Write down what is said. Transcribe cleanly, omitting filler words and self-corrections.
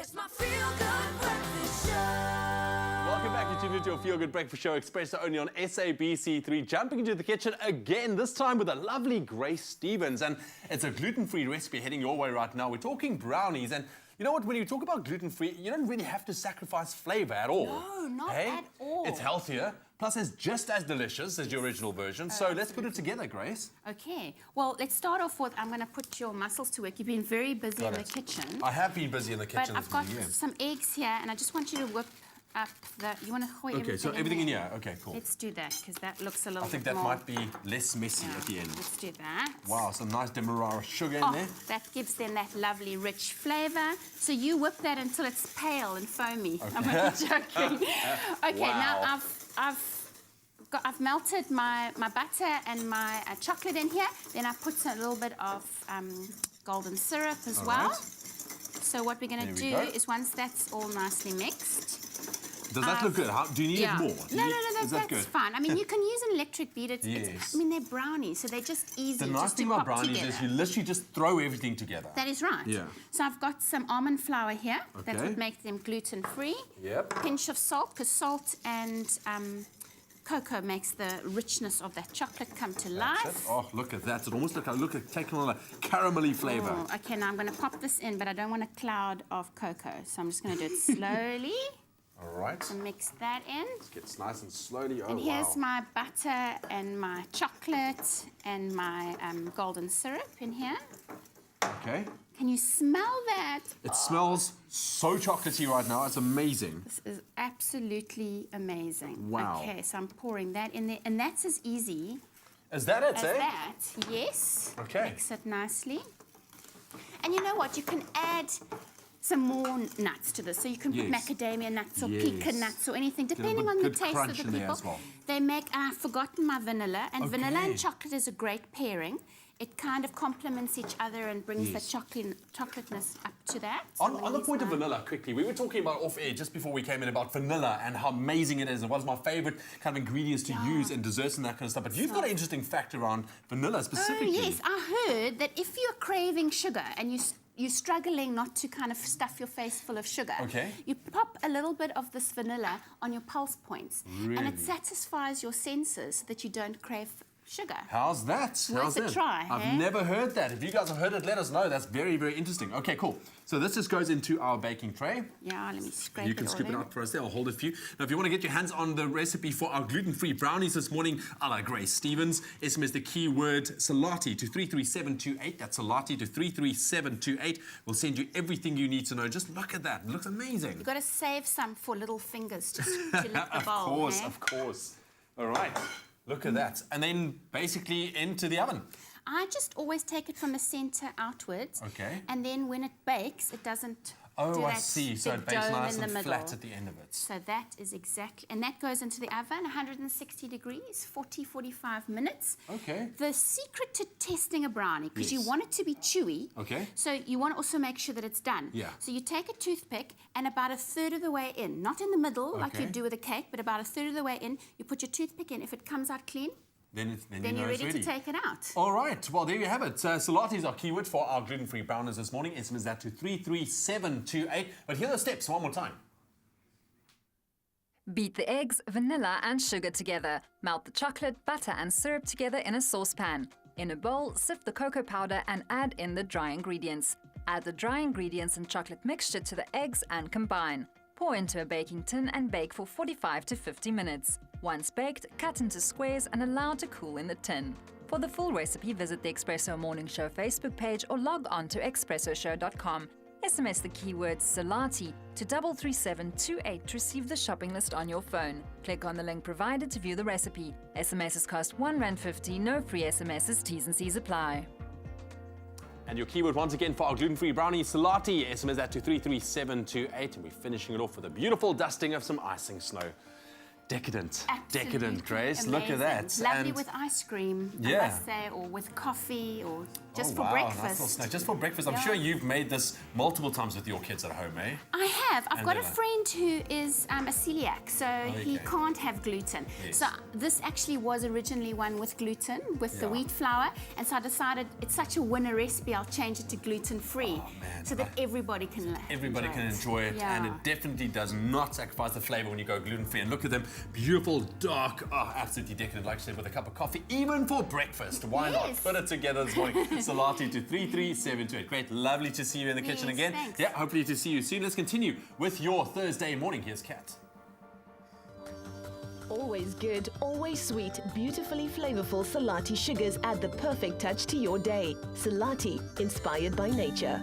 It's my feel-good breakfast show. Welcome back. You tuned into your Feel Good Breakfast Show, Expresso only on SABC3. Jumping into the kitchen again, this time with a lovely Grace Stevens. And it's a gluten-free recipe heading your way right now. We're talking brownies. And you know what? When you talk about gluten-free, you don't really have to sacrifice flavor at all. No, not at all. It's healthier. Plus, it's just as delicious as your original version. So let's put it together, Grace. Okay. Well, let's start off with, I'm going to put your muscles to work. You've been very busy in the kitchen. I have been busy in the kitchen. But I've got some eggs here, and I just want you to whip up the... You want to hold everything so everything in here. Okay, cool. Let's do that, because that looks a little I think bit that more... might be less messy at the end. Let's do that. Wow, some nice demerara sugar in there. That gives them that lovely, rich flavour. So you whip that until it's pale and foamy. Okay. I'm only joking. Okay, Wow. now I've melted my butter and my chocolate in here. Then I put a little bit of golden syrup as well. Right. So what we're going to do is once that's all nicely mixed... Does that look good? Do you need it more? No, that's fine. I mean, you can use an electric beater. Yes. I mean, they're brownies, so they're just easy. The nice thing about brownies together. is you literally just throw everything together. That is right. Yeah. So I've got some almond flour here. Okay. That would make them gluten-free. Yep. Pinch of salt, because salt and cocoa makes the richness of that chocolate come to life. Oh, look at that. It almost looks like taking on a caramelly flavour. Oh, okay, now I'm going to pop this in, but I don't want a cloud of cocoa. So I'm just going to do it slowly. All right. And mix that in. It gets nice and slowly. Oh, and here's my butter and my chocolate and my golden syrup in here. Okay. Can you smell that? It smells so chocolatey right now. It's amazing. This is absolutely amazing. Wow. Okay, so I'm pouring that in there. And that's as easy Is that it, as that. Yes. Okay. Mix it nicely. And you know what? You can add some more nuts to this. So you can put macadamia nuts or pecan nuts or anything, depending on the taste of the people. Well. They make, I've forgotten my vanilla, and vanilla and chocolate is a great pairing. It kind of complements each other and brings the chocolateness up to that. On the point of vanilla, quickly, we were talking about off-air just before we came in about vanilla and how amazing it is and what is my favourite kind of ingredients to use in desserts and that kind of stuff. But you've got an interesting fact around vanilla specifically. Oh, yes. I heard that if you're craving sugar and you're struggling not to kind of stuff your face full of sugar, you pop a little bit of this vanilla on your pulse points. Really? And it satisfies your senses so that you don't crave sugar. How's that? Worth a try, I've never heard that. If you guys have heard it, let us know. That's very, very interesting. Okay, cool. So this just goes into our baking tray. Yeah, let me scrape it. You can scoop it out for us there. I'll hold it for you. Now, if you want to get your hands on the recipe for our gluten-free brownies this morning, a la Grace Stevens, SMS the keyword Selati to 33728. That's Selati to 33728. We'll send you everything you need to know. Just look at that. It looks amazing. You've got to save some for little fingers to lift the bowl. Of course. All right. Look at that. And then basically into the oven. I just always take it from the centre outwards. Okay. And then when it bakes, it doesn't Oh, I see. So it bakes nice and flat at the end of it. So that is exactly... And that goes into the oven, 160 degrees, 40, 45 minutes. Okay. The secret to testing a brownie, because you want it to be chewy. Okay. So you want to also make sure that it's done. Yeah. So you take a toothpick and about a third of the way in, not in the middle like you do with a cake, but about a third of the way in, you put your toothpick in. If it comes out clean, then you're ready to take it out. All right. Well, there you have it. Selati is our keyword for our gluten-free brownies this morning. SMS that to 33728. But here are the steps one more time. Beat the eggs, vanilla and sugar together. Melt the chocolate, butter and syrup together in a saucepan. In a bowl, sift the cocoa powder and add in the dry ingredients. Add the dry ingredients and chocolate mixture to the eggs and combine. Pour into a baking tin and bake for 45 to 50 minutes. Once baked, cut into squares and allow to cool in the tin. For the full recipe, visit the Expresso Morning Show Facebook page or log on to expressoshow.com. SMS the keyword Selati to 33728 to receive the shopping list on your phone. Click on the link provided to view the recipe. SMSs cost R1.50, no free SMSs, T's and C's apply. And your keyword once again for our gluten-free brownie, Selati. SMS that to 33728. And we're finishing it off with a beautiful dusting of some icing snow. Decadent. Absolutely Decadent, Grace. Look at amazing. that. Lovely And- with ice cream, Yeah. I must say, or with coffee, or just Oh, for wow, nice breakfast. little snack. Just for breakfast. I'm Yeah. sure you've made this multiple times with your kids at home, eh? I have. I've got a Angela. friend who is a celiac, so he okay. can't have gluten. Yes. So this actually was originally one with gluten, with the Yeah. wheat flour, and so I decided it's such a winner recipe, I'll change it to gluten-free, Oh, man. so that everybody can Everybody can enjoy it, Yeah. and it definitely does not sacrifice the flavor when you go gluten-free. And look at them, beautiful, dark, absolutely decadent, like I said, with a cup of coffee, even for breakfast. Why not? Yes. Put it together this morning. Selati to 33728. Great, lovely to see you in the kitchen Yes, again. thanks. Yeah, hopefully to see you soon. Let's continue with your Thursday morning. Here's Kat. Always good, always sweet, beautifully flavorful Selati sugars add the perfect touch to your day. Selati, inspired by nature.